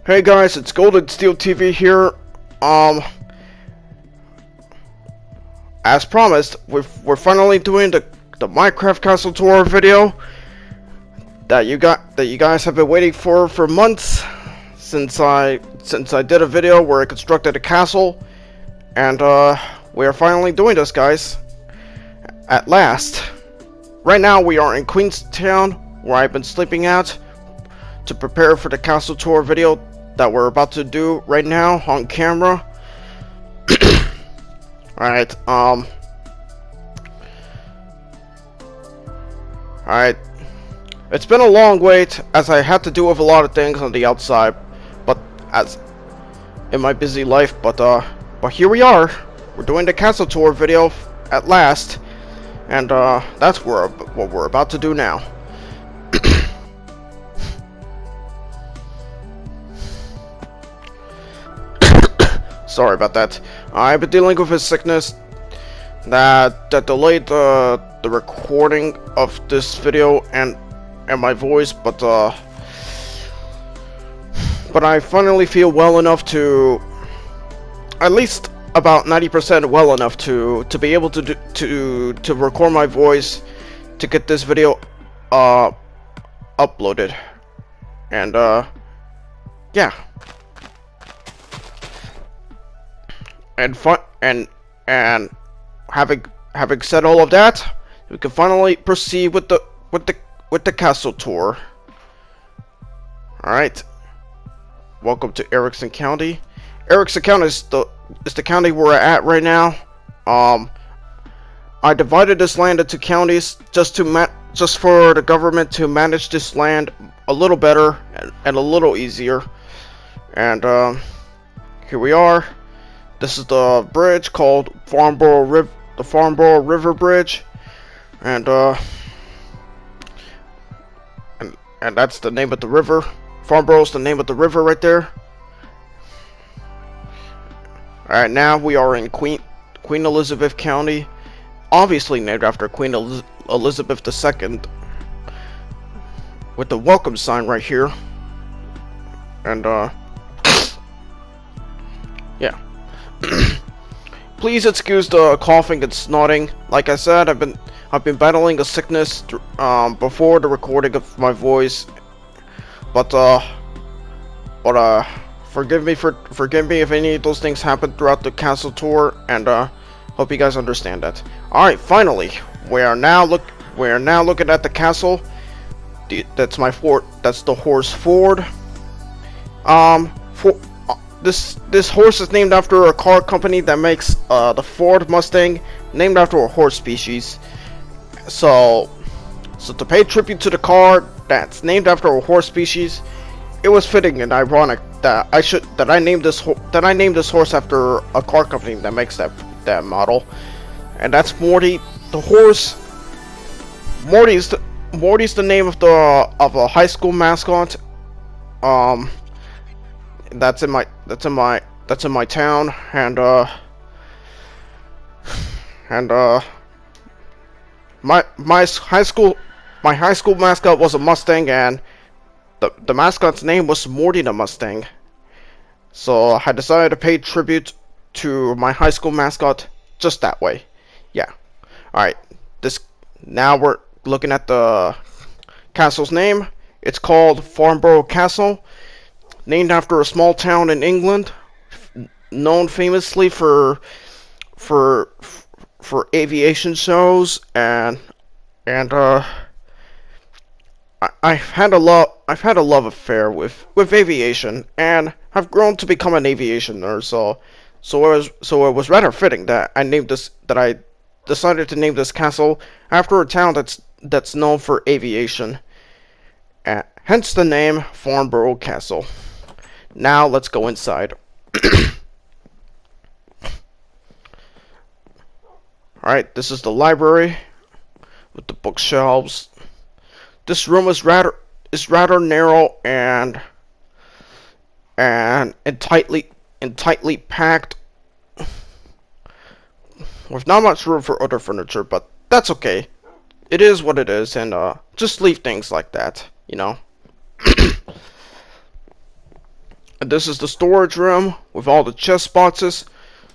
Hey guys, it's GoldenSteelTV here. As promised, we're finally doing the Minecraft Castle Tour video that you guys have been waiting for months since I did a video where I constructed a castle, and we are finally doing this, guys. At last. Right now we are in Queenstown, where I've been sleeping at to prepare for the castle tour video that we're about to do right now on camera. Alright, Alright. It's been a long wait, as I had to deal with a lot of things on the outside, but as in my busy life, but here we are. We're doing the castle tour video at last, and that's what we're about to do now. Sorry about that. I've been dealing with a sickness that delayed the recording of this video and my voice, but I finally feel well enough to, at least about 90% well enough to be able to record my voice to get this video uploaded, and yeah. And having said all of that, we can finally proceed with the castle tour. All right. Welcome to Erickson County. Erickson County is the county we're at right now. I divided this land into counties just for the government to manage this land a little better and a little easier. And here we are. This is the bridge called the Farnborough River Bridge, and that's the name of the river. Farnborough's the name of the river right there. Alright, now we are in Queen Elizabeth County, obviously named after Queen Elizabeth II, with the welcome sign right here. And yeah. Please excuse the coughing and snorting. Like I said, I've been battling a sickness before the recording of my voice, but forgive me if any of those things happen throughout the castle tour, and hope you guys understand that. All right, finally, we are now looking at the castle. That's my fort. That's the horse Ford. This horse is named after a car company that makes the Ford Mustang, named after a horse species. So to pay tribute to the car that's named after a horse species, it was fitting and ironic that I named this horse after a car company that makes that model, and that's Morty the horse. Morty's the name of a high school mascot. That's in my town, and my high school mascot was a Mustang, and the mascot's name was Morty the Mustang. So I decided to pay tribute to my high school mascot just that way. Yeah. All right. Now we're looking at the castle's name. It's called Farnborough Castle, named after a small town in England, known famously for aviation shows, and I've had a love affair with aviation, and I've grown to become an aviation nerd. So it was rather fitting that I decided to name this castle after a town that's known for aviation. Hence the name Farnborough Castle. Now let's go inside. Alright, this is the library with the bookshelves. This room is rather narrow and tightly packed, with not much room for other furniture, but that's okay. It is what it is, and just leave things like that, you know. And this is the storage room with all the chest boxes,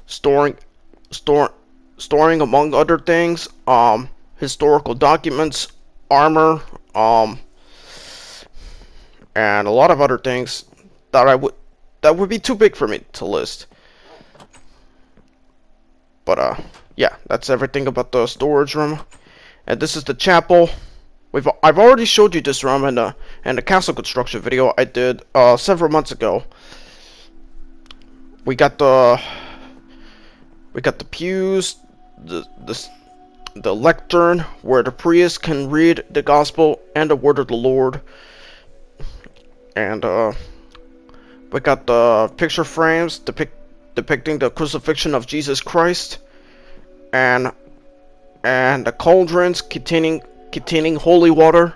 storing, store, storing among other things, historical documents, armor, and a lot of other things that would be too big for me to list. But yeah, that's everything about the storage room. And this is the chapel. I've already showed you this room in the castle construction video I did several months ago. We got the pews, the lectern where the priest can read the gospel and the word of the Lord. And we got the picture frames depicting the crucifixion of Jesus Christ, and the cauldrons containing holy water,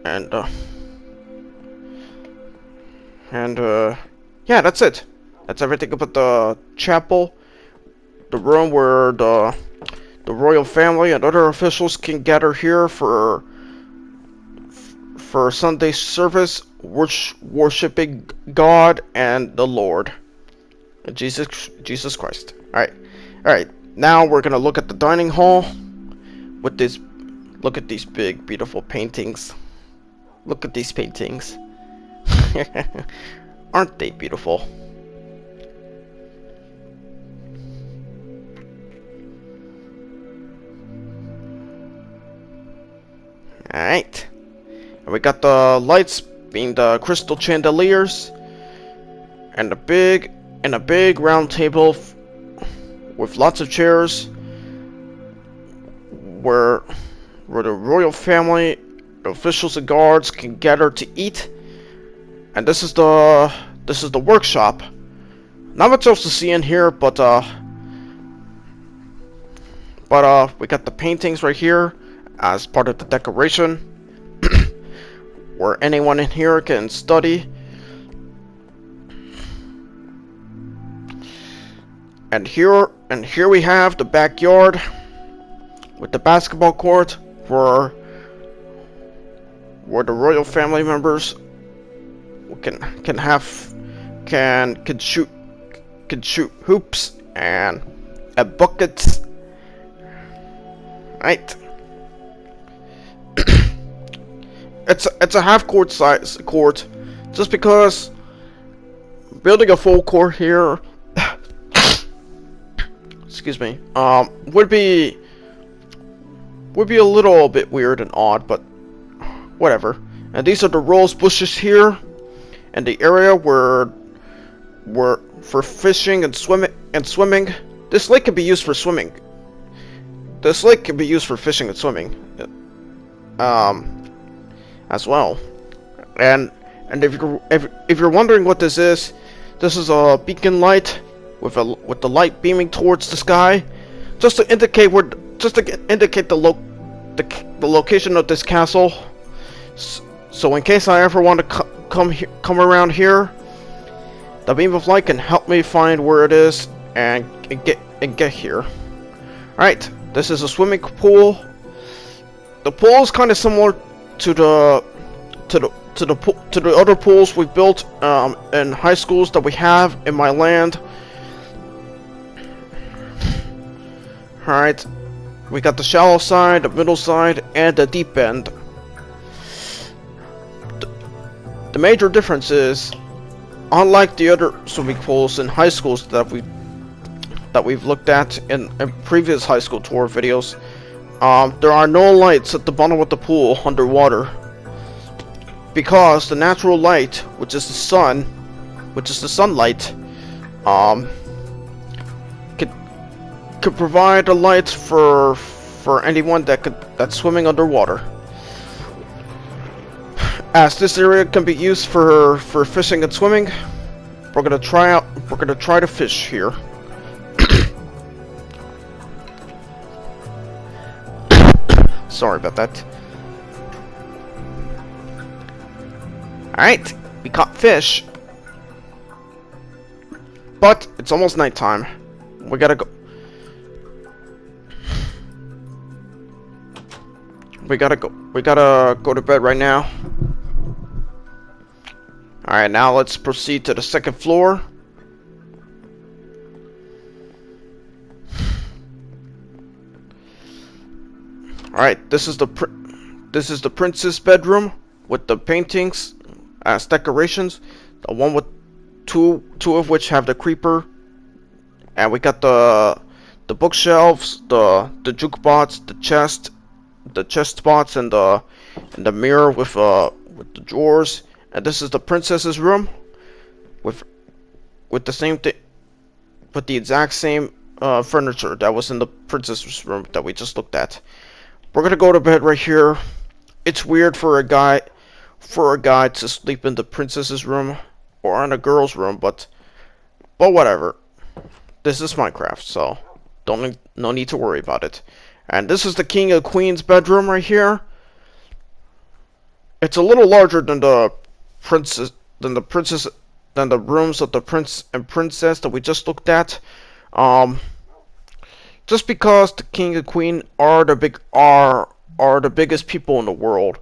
and yeah, that's it. That's everything about the chapel, the room where the royal family and other officials can gather here for Sunday service, worshiping God and the Lord, Jesus Christ. All right. Now we're gonna look at the dining hall with this. Look at these big, beautiful paintings. Look at these paintings. Aren't they beautiful? All right. And we got the lights being the crystal chandeliers, and a big round table with lots of chairs where the royal family, the officials and guards can gather to eat. And this is the workshop. Not much else to see in here, but we got the paintings right here as part of the decoration, where anyone in here can study. And here we have the backyard with the basketball court where the royal family members can shoot hoops and buckets. Right. It's a half court size court, just because building a full court here excuse me, would be a little bit weird and odd, but whatever. And these are the rose bushes here, and the area where for fishing and swimming. This lake can be used for swimming. This lake can be used for fishing and swimming, as well. And if you're wondering what this is a beacon light with the light beaming towards the sky, just to indicate the location of this castle. So in case I ever want to come around here, the beam of light can help me find where it is and get here. All right, this is a swimming pool. The pool is kind of similar to the other pools we built in high schools that we have in my land. Alright, we got the shallow side, the middle side, and the deep end. The major difference is, unlike the other swimming pools in high schools that we've looked at in previous high school tour videos, there are no lights at the bottom of the pool underwater, because the natural light, which is the sunlight, could provide a light for anyone that's swimming underwater. As this area can be used for fishing and swimming, we're gonna try to fish here. Sorry about that. Alright, we caught fish, but it's almost nighttime. We gotta go. We gotta go to bed right now. Alright, now let's proceed to the second floor. Alright, this is the princess bedroom with the paintings as decorations. The one with two of which have the creeper, and we got the bookshelves, the jukebox, the chest spots, and the mirror with the drawers. And this is the princess's room with the same thing, with the exact same furniture that was in the princess's room that we just looked at. We're gonna go to bed right here. It's weird for a guy to sleep in the princess's room or in a girl's room, but whatever. This is Minecraft, so no need to worry about it. And this is the king and queen's bedroom right here. It's a little larger than the rooms of the prince and princess that we just looked at. Just because the king and queen are the biggest people in the world.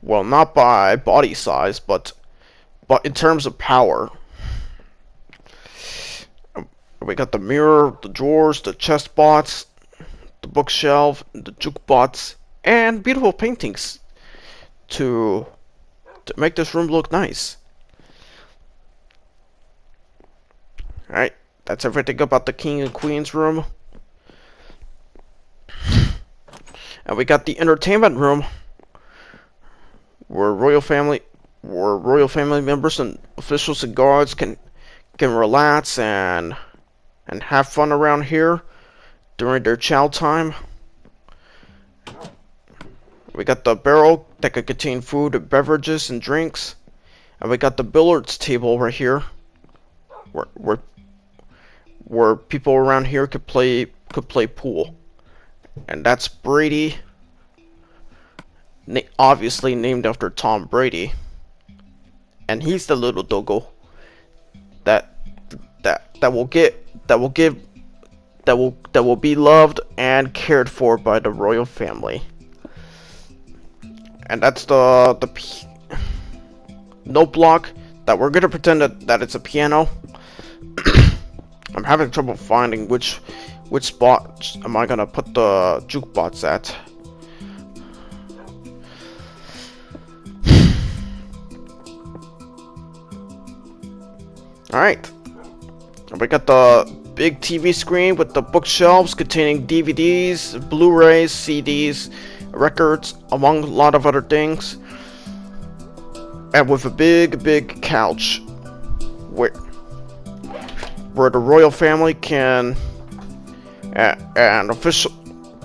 Well, not by body size, but in terms of power. We got the mirror, the drawers, the chest spots, the bookshelf, the jukebox, and beautiful paintings to make this room look nice. Alright, that's everything about the king and queen's room. And we got the entertainment room where royal family members and officials and guards can relax and have fun around here during their chow time. We got the barrel that could contain food, beverages, and drinks. And we got the billiards table right here where people around here could play pool. And that's Brady, obviously named after Tom Brady. And he's the little doggo that will be loved and cared for by the royal family. And that's the note block that we're gonna pretend that it's a piano. I'm having trouble finding which spot am I gonna put the jukebox at. Alright. We got the big TV screen with the bookshelves containing DVDs, Blu-rays, CDs, records, among a lot of other things. And with a big couch where the royal family can and official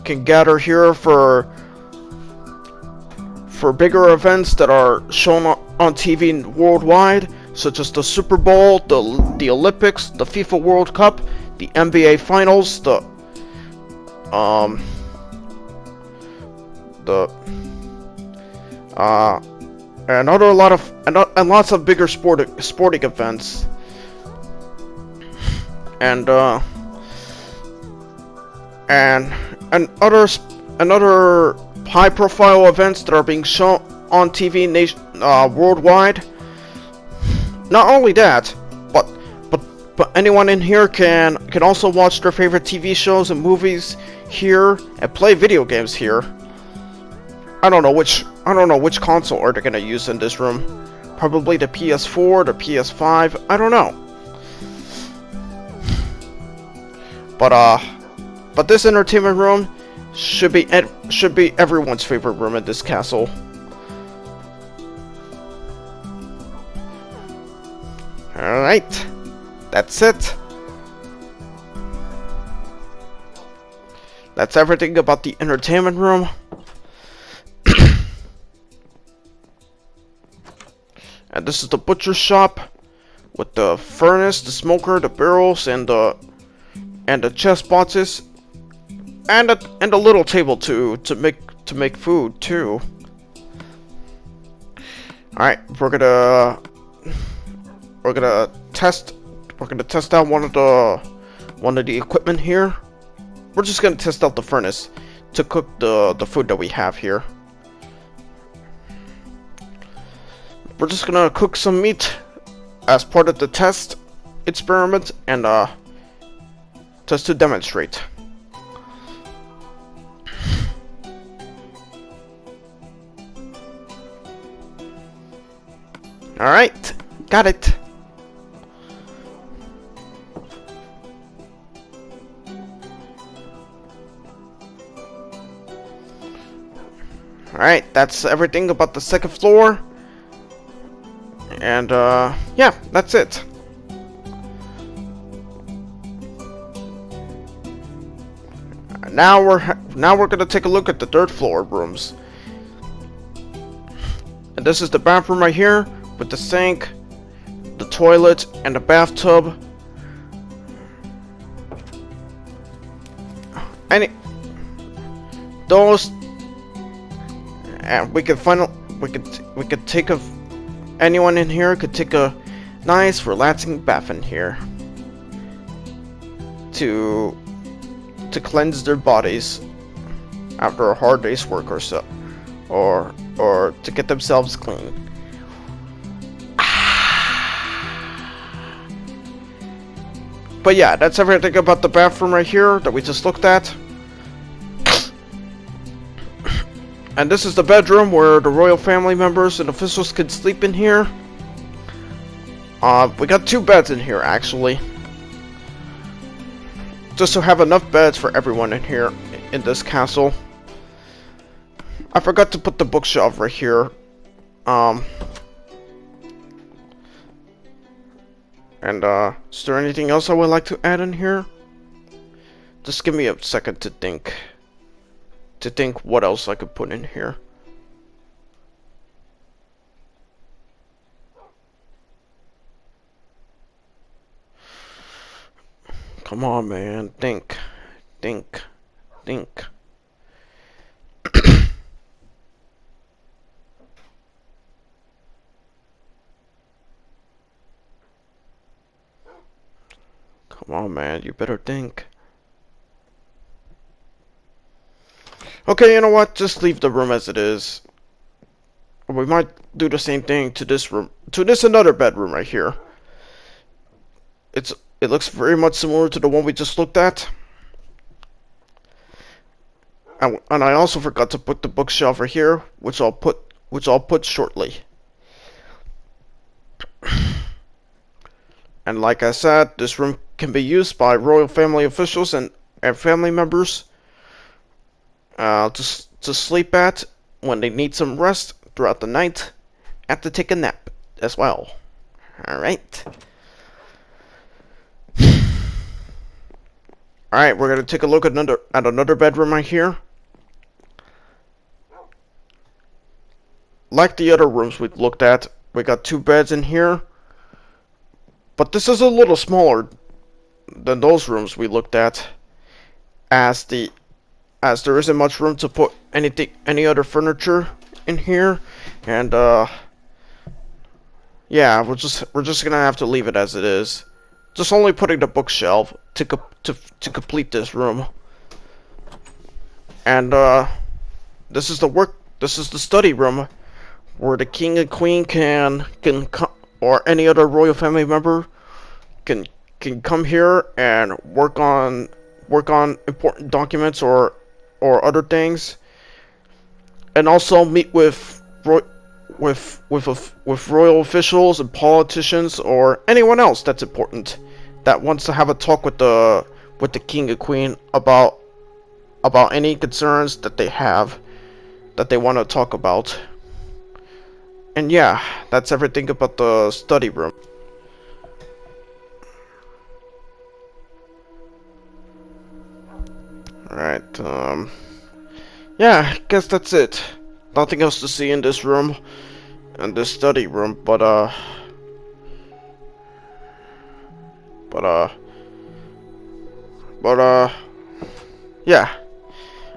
can gather here for bigger events that are shown on TV worldwide, such as the Super Bowl, the Olympics, the FIFA World Cup, the NBA Finals, and lots of bigger sporting events, and other high-profile events that are being shown on TV worldwide. Not only that, but anyone in here can also watch their favorite TV shows and movies here and play video games here. I don't know which console are they gonna use in this room. Probably the PS4, the PS5. I don't know. But this entertainment room should be everyone's favorite room in this castle. Alright, that's it. That's everything about the entertainment room. And this is the butcher shop with the furnace, the smoker, the barrels, and the chest boxes, and a little table to make food too. All right, we're gonna test out one of the equipment here. We're just gonna test out the furnace to cook the food that we have here. we're just gonna cook some meat as part of the test experiment, and just to demonstrate. Alright, got it. Alright, that's everything about the second floor. And yeah, that's it. Now we're gonna take a look at the third floor rooms. And this is the bathroom right here with the sink, the toilet, and the bathtub. Those, and we could take anyone in here could take a nice relaxing bath in here to cleanse their bodies after a hard day's work or so, or to get themselves clean. But yeah, that's everything about the bathroom right here that we just looked at. And this is the bedroom where the royal family members and officials can sleep in here. We got 2 beds in here actually, just to have enough beds for everyone in here in this castle. I forgot to put the bookshelf right here. Is there anything else I would like to add in here? Just give me a second to think. What else I could put in here. Come on, man. Think. Come on, man. You better think. Okay, you know what? Just leave the room as it is. We might do the same thing to this room, to this another bedroom right here. It looks very much similar to the one we just looked at. And I also forgot to put the bookshelf right here, which I'll put shortly. And like I said, this room can be used by royal family officials and family members to sleep at when they need some rest throughout the night, and to take a nap as well. Alright. Alright, we're gonna take a look at another bedroom right here. Like the other rooms we looked at, we got 2 beds in here. But this is a little smaller than those rooms we looked at, as there isn't much room to put any other furniture in here, and yeah, we're just gonna have to leave it as it is. Just only putting the bookshelf to complete this room. And this is the study room where the king and queen can come, or any other royal family member can come here and work on important documents or other things, and also meet with royal officials and politicians or anyone else that's important that wants to have a talk with the king and queen about any concerns that they have that they want to talk about. And yeah, that's everything about the study room. Alright, yeah, I guess that's it. Nothing else to see in this room, in this study room, but yeah.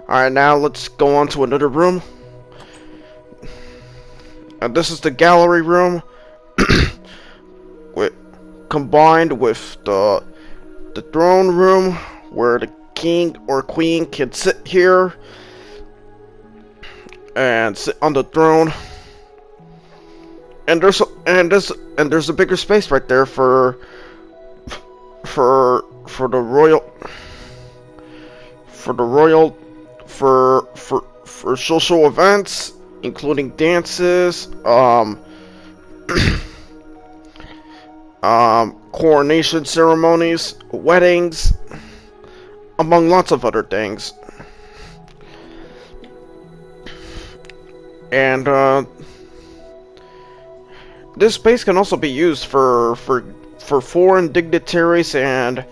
Alright, now let's go on to another room. And this is the gallery room, combined with the throne room, where the king or queen can sit here and sit on the throne. and there's a bigger space right there for the royal for social events, including dances, coronation ceremonies, weddings, among lots of other things. And this space can also be used for foreign dignitaries and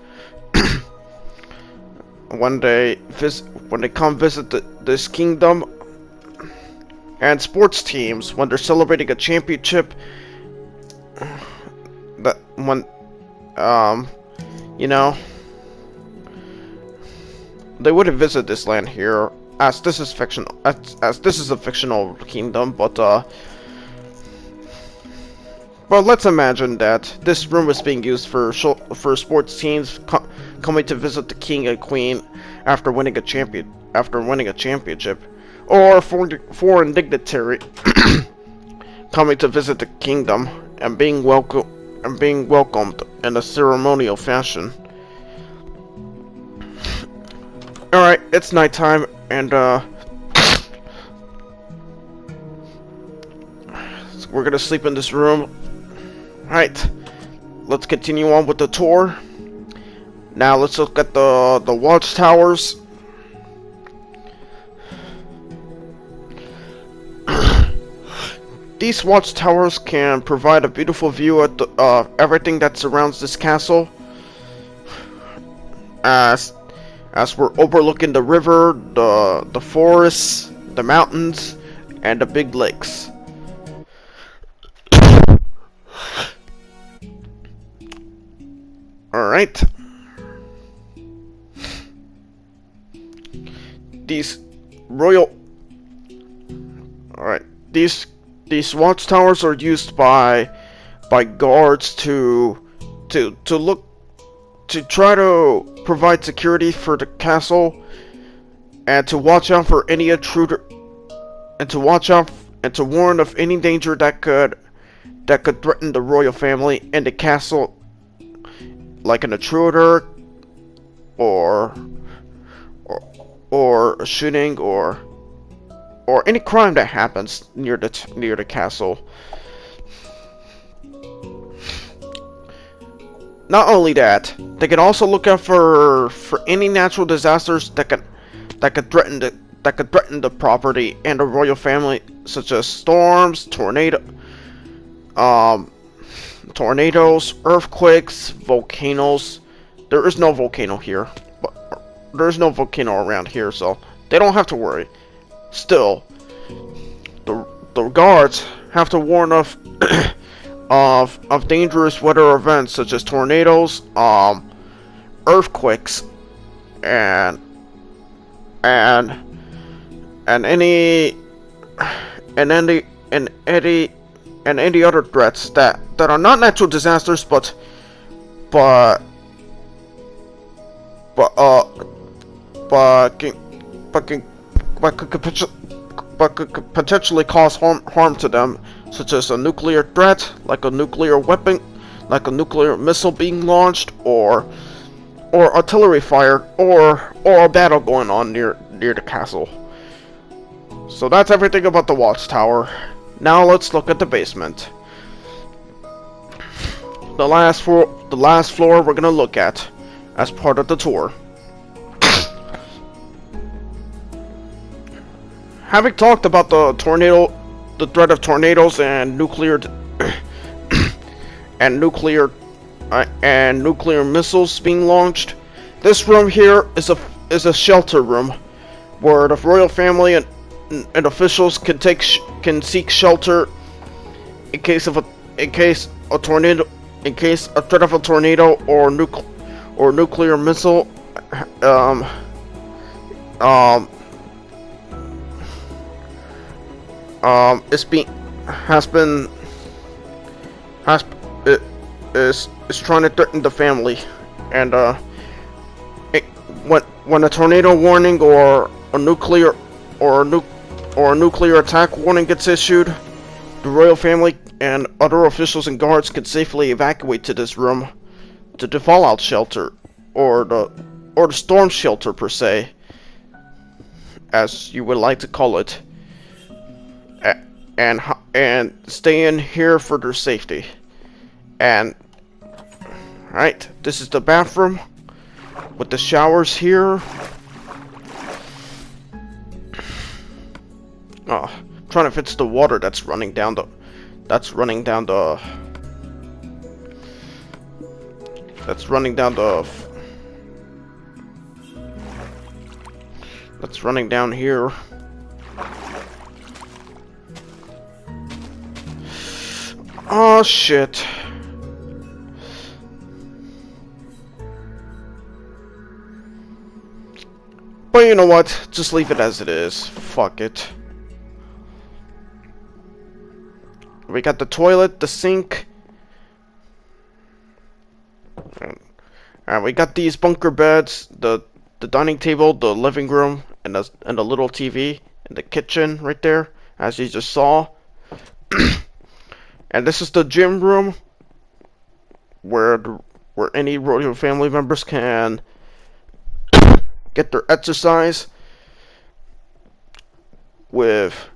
when they come visit this kingdom, and sports teams when they're celebrating a championship. That when you know, they wouldn't visit this land here, as this is fictional, as this is a fictional kingdom, but let's imagine that this room is being used for sports teams coming to visit the king and queen after winning a championship, or foreign dignitary coming to visit the kingdom and being welcomed in a ceremonial fashion. All right, it's nighttime, and we're gonna sleep in this room. Right, let's continue on with the tour. Now let's look at the watchtowers. These watchtowers can provide a beautiful view at everything that surrounds this castle, as we're overlooking the river, the forests, the mountains, and the big lakes. Alright. These watchtowers are used by guards to try to provide security for the castle, and to watch out for any intruder, and to warn of any danger that could threaten the royal family and the castle, like an intruder or a shooting or any crime that happens near the castle. Not only that, they can also look out for any natural disasters that could threaten the property and the royal family, such as storms, tornadoes, earthquakes, volcanoes. There is no volcano here, but there's no volcano around here, so they don't have to worry. Still, the guards have to warn of of dangerous weather events such as tornadoes, earthquakes, and any other threats that are not natural disasters, but could potentially cause harm to them, such as a nuclear threat, like a nuclear weapon, like a nuclear missile being launched, or artillery fire, or a battle going on near the castle. So that's everything about the watchtower. Now let's look at the basement. The last floor we're gonna look at as part of the tour. Having talked about the threat of tornadoes and nuclear missiles being launched, this room here is a shelter room where the royal family and officials can seek shelter in case a threat of a tornado or nuclear missile is trying to threaten the family, and when a tornado warning or a nuclear attack warning gets issued, the royal family and other officials and guards can safely evacuate to this room, to the fallout shelter, or the storm shelter per se, as you would like to call it, and stay in here for their safety. And right, this is the bathroom with the showers here. Trying to fix the water that's running down the that's running down here. Oh shit. But you know what? Just leave it as it is. Fuck it. We got the toilet, the sink, and we got these bunker beds, the dining table, the living room, and the little TV in the kitchen right there, as you just saw. And this is the gym room, where any royal family members can get their exercise with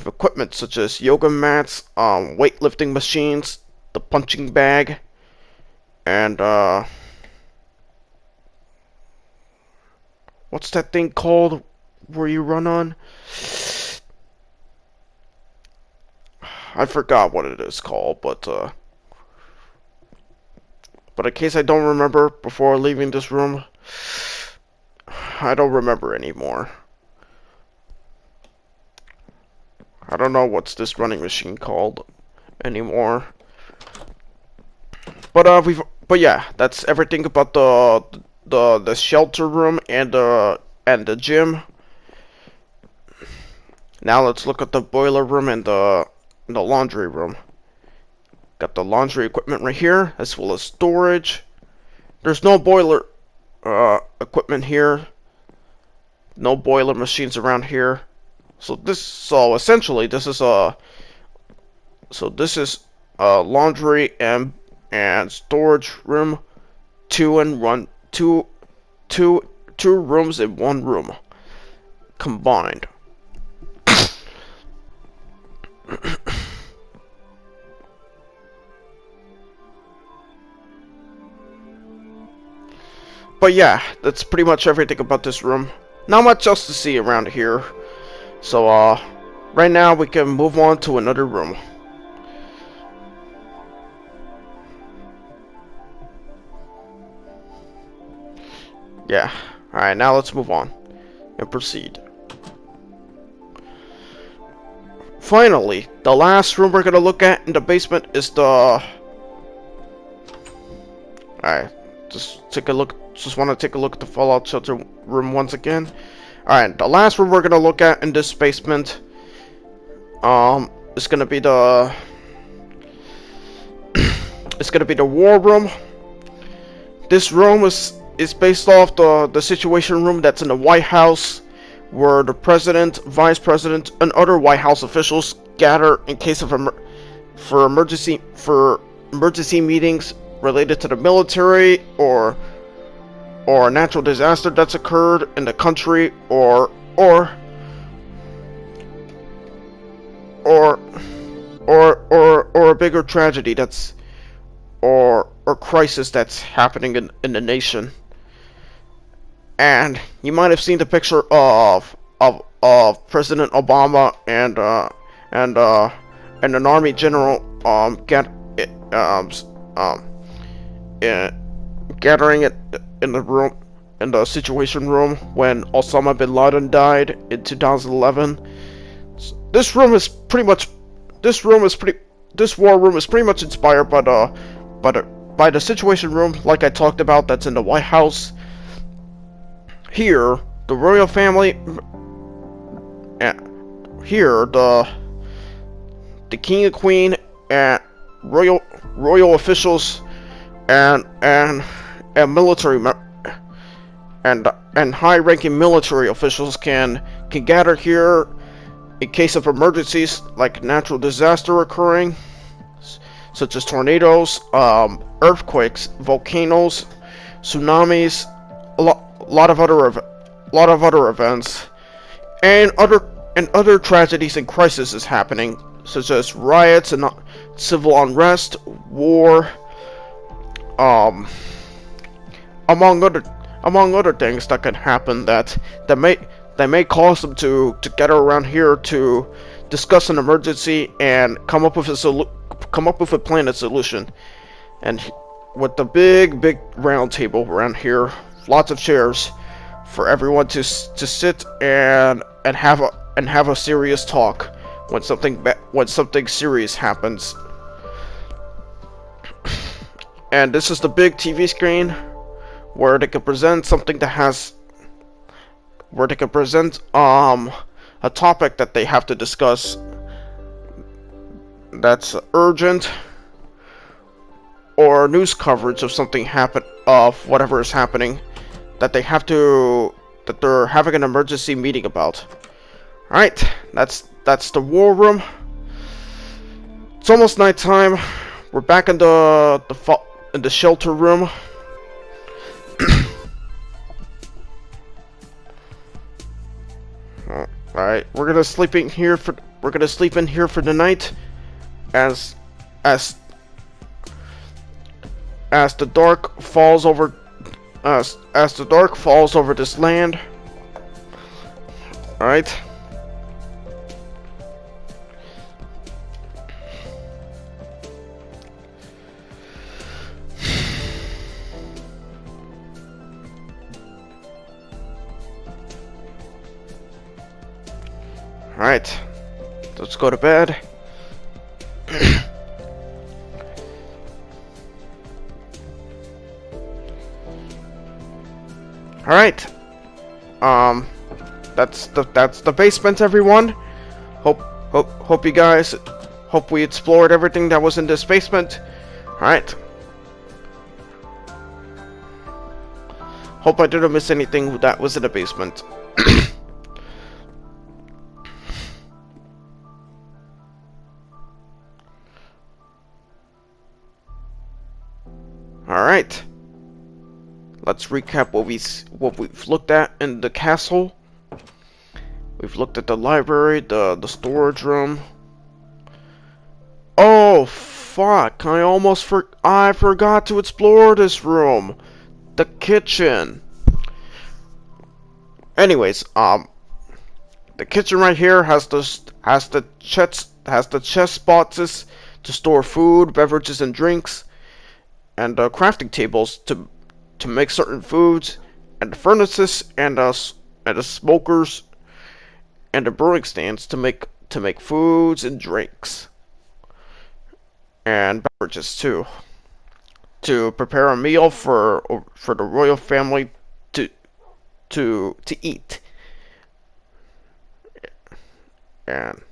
equipment such as yoga mats, weightlifting machines, the punching bag, and what's that thing called where you run on? I forgot what it is called, but in case I don't remember before leaving this room, I don't remember anymore. I don't know what's this running machine called anymore. But yeah, that's everything about the shelter room and the gym. Now let's look at the boiler room and the laundry room. Got the laundry equipment right here, as well as storage. There's no boiler equipment here. No boiler machines around here. So essentially this is a laundry and storage room, two rooms in one room combined. But yeah, that's pretty much everything about this room. Not much else to see around here. So, right now we can move on to another room. Yeah. Alright, now let's move on and proceed. Finally, the last room we're gonna look at in the basement is the... Alright, just want to take a look at the fallout shelter room once again. Alright, the last room we're gonna look at in this basement is gonna be the war room. This room is based off the situation room that's in the White House, where the president, vice president, and other White House officials gather in case of emergency meetings related to the military or a natural disaster that's occurred in the country, or a bigger tragedy or crisis that's happening in the nation. And you might have seen the picture of President Obama and an army general gathering it in the situation room when Osama bin Laden died in 2011. This war room is pretty much inspired by the situation room, like I talked about, that's in the White House. Here, the royal family, here the king and queen and royal officials and military and high-ranking military officials can gather here in case of emergencies like natural disaster occurring, such as tornadoes, earthquakes, volcanoes, tsunamis, lot of other events, and other tragedies and crises is happening, such as riots and civil unrest, war, um, among other things that can happen that may cause them to gather around here to discuss an emergency and come up with a plan and solution. And with the big round table around here, lots of chairs for everyone to sit and have a serious talk when something serious happens. And this is the big TV screen where they can present something that has where they can present a topic that they have to discuss that's urgent, or news coverage of of whatever is happening that they're having an emergency meeting about. Alright, that's the war room. It's almost nighttime. We're back in the shelter room. Alright, we're gonna sleep in here for the night as the dark falls over this land. Alright. Alright, let's go to bed. Alright, that's the basement, everyone. Hope you guys, hope we explored everything that was in this basement. Alright. Hope I didn't miss anything that was in the basement. Alright. Let's recap what we've looked at in the castle. We've looked at the library, the storage room. Oh fuck, I forgot to explore this room. The kitchen. Anyways, the kitchen right here has the chest boxes to store food, beverages and drinks, and crafting tables to make certain foods, and the furnaces and the smokers and the brewing stands to make foods and drinks and beverages too, to prepare a meal for the royal family to eat. And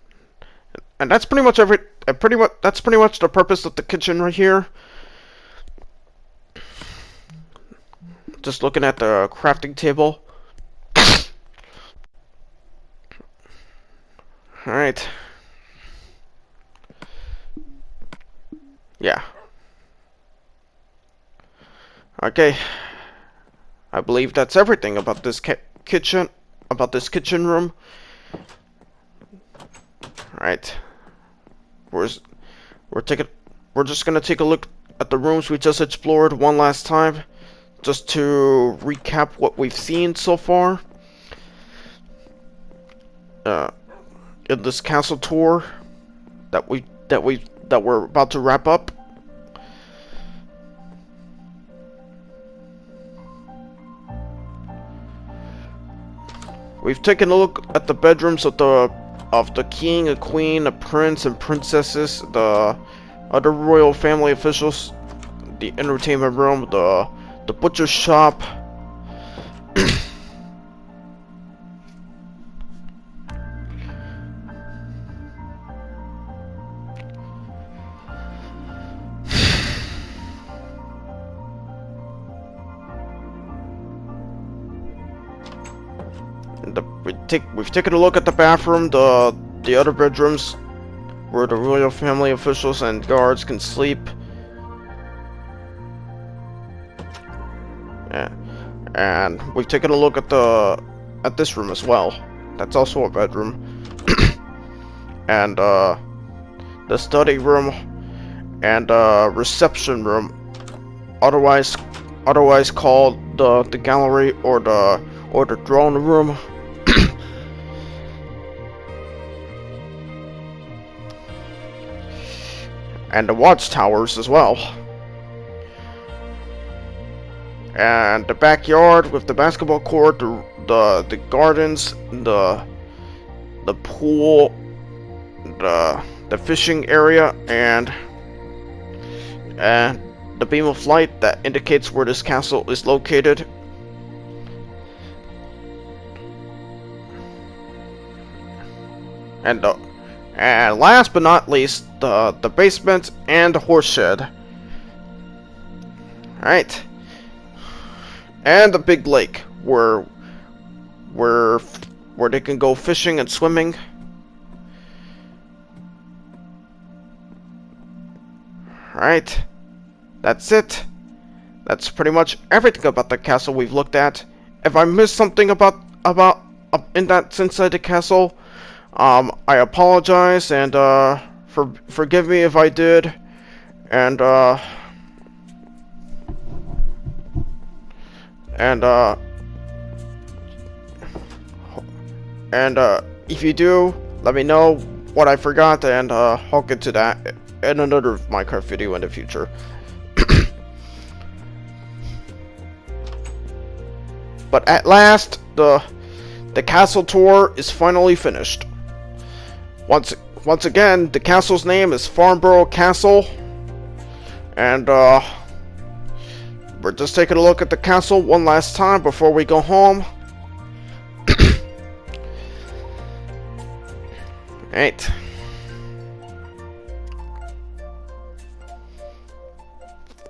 that's pretty much that's pretty much the purpose of the kitchen right here. Just looking at the crafting table. Alright. Yeah. Okay. I believe that's everything about this kitchen room. Alright. We're just gonna take a look at the rooms we just explored one last time, just to recap what we've seen so far in this castle tour that we're about to wrap up. We've taken a look at the bedrooms of the king, a queen, a prince, and princesses, the other royal family officials, the entertainment room, the butcher shop. We've taken a look at the bathroom, the the other bedrooms where the royal family officials and guards can sleep. Yeah. And we've taken a look at this room as well. That's also a bedroom. And the study room and reception room, otherwise called the gallery or the throne room. And the watchtowers as well. And the backyard with the basketball court, the gardens, the pool, the fishing area, and the beam of light that indicates where this castle is located. And last but not least, the basement and the horse shed. Alright. And the big lake where they can go fishing and swimming. Alright. That's it. That's pretty much everything about the castle we've looked at. If I missed something about in that inside the castle, I apologize, and forgive me if I did, and if you do, let me know what I forgot, and I'll get to that in another Minecraft video in the future. But at last, the castle tour is finally finished. Once again, the castle's name is Farnborough Castle, and we're just taking a look at the castle one last time before we go home. Right.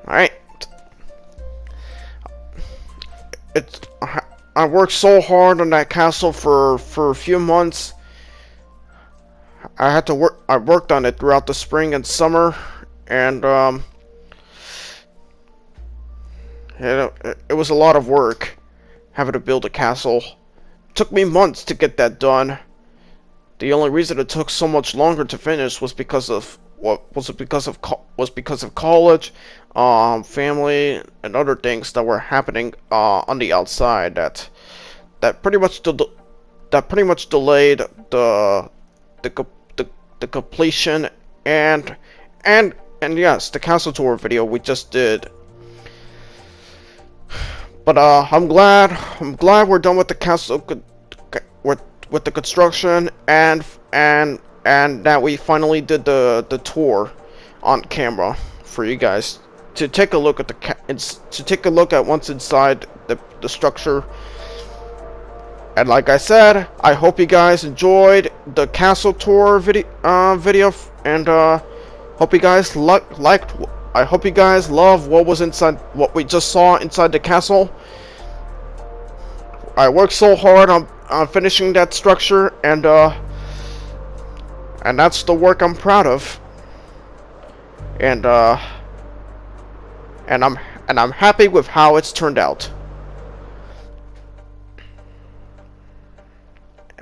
Alright. I worked so hard on that castle for a few months. I worked on it throughout the spring and summer, and it was a lot of work having to build a castle. It took me months to get that done. The only reason it took so much longer to finish was because of college, family, and other things that were happening on the outside that pretty much delayed the completion and yes, the castle tour video we just did. But I'm glad we're done with the castle, with the construction, and that we finally did the tour on camera for you guys to take a look at what's inside the structure. And like I said, I hope you guys enjoyed the castle tour video, and hope you guys liked. I hope you guys love what was inside, what we just saw inside the castle. I worked so hard on finishing that structure, and that's the work I'm proud of. And I'm happy with how it's turned out.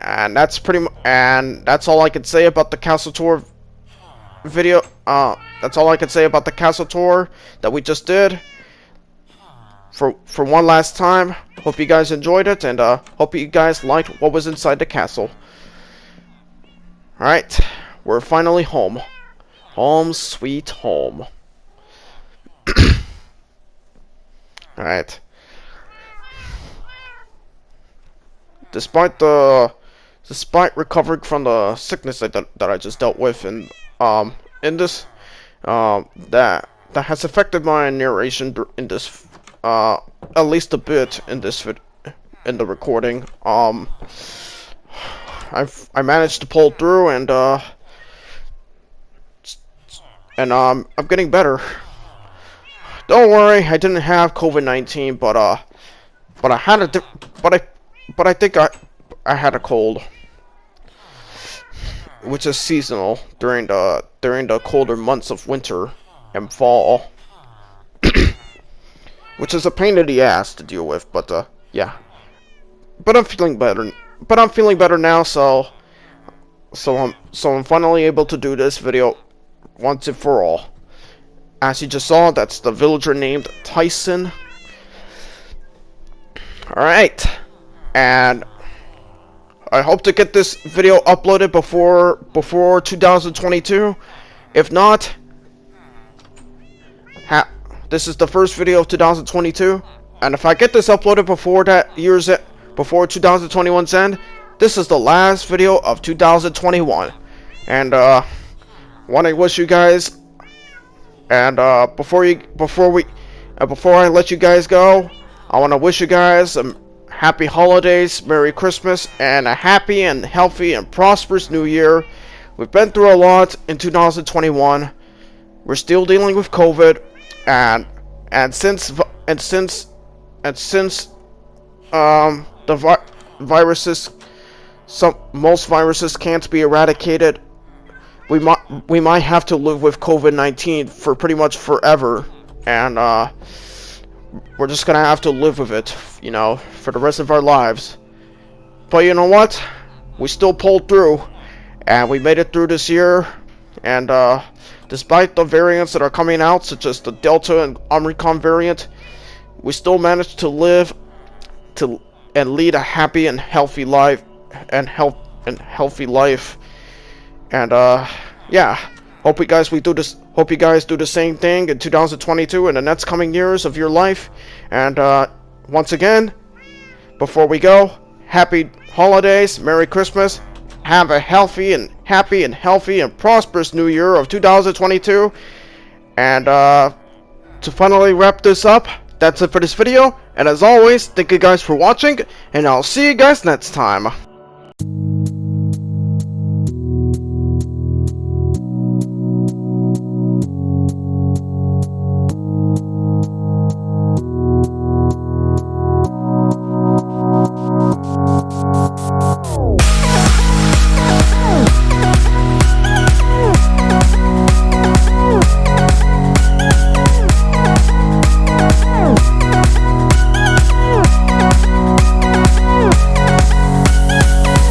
And that's all I can say about the castle tour video. That's all I can say about the castle tour that we just did. For one last time, hope you guys enjoyed it, and hope you guys liked what was inside the castle. Alright, we're finally home. Home sweet home. Alright. Despite recovering from the sickness that I just dealt with, and in this that has affected my narration in this at least a bit in this in the recording. I managed to pull through, and I'm getting better. Don't worry, I didn't have COVID-19, but I had but I think I had a cold. which is seasonal during the colder months of winter and fall, which is a pain in the ass to deal with. But yeah, but I'm feeling better. But I'm feeling better now, so I'm finally able to do this video once and for all. As you just saw, that's the villager named Tyson. Alright, and I hope to get this video uploaded before 2022. If not, this is the first video of 2022, and if I get this uploaded before 2021's end, this is the last video of 2021. And want to wish you guys, and before I let you guys go, I want to wish you guys a happy holidays, Merry Christmas, and a happy and healthy and prosperous New Year. We've been through a lot in 2021. We're still dealing with COVID, and since the viruses, most viruses can't be eradicated, we might have to live with COVID-19 for pretty much forever, and we're just gonna have to live with it, you know, for the rest of our lives. But you know what? We still pulled through, and we made it through this year. And despite the variants that are coming out, such as the Delta and Omicron variant, we still managed to live and lead a happy and healthy life, and healthy life. And yeah. Hope you guys do the same thing in 2022 and the next coming years of your life. And once again, before we go, happy holidays, Merry Christmas, have a happy and healthy and prosperous New Year of 2022. And to finally wrap this up, that's it for this video. And as always, thank you guys for watching, and I'll see you guys next time.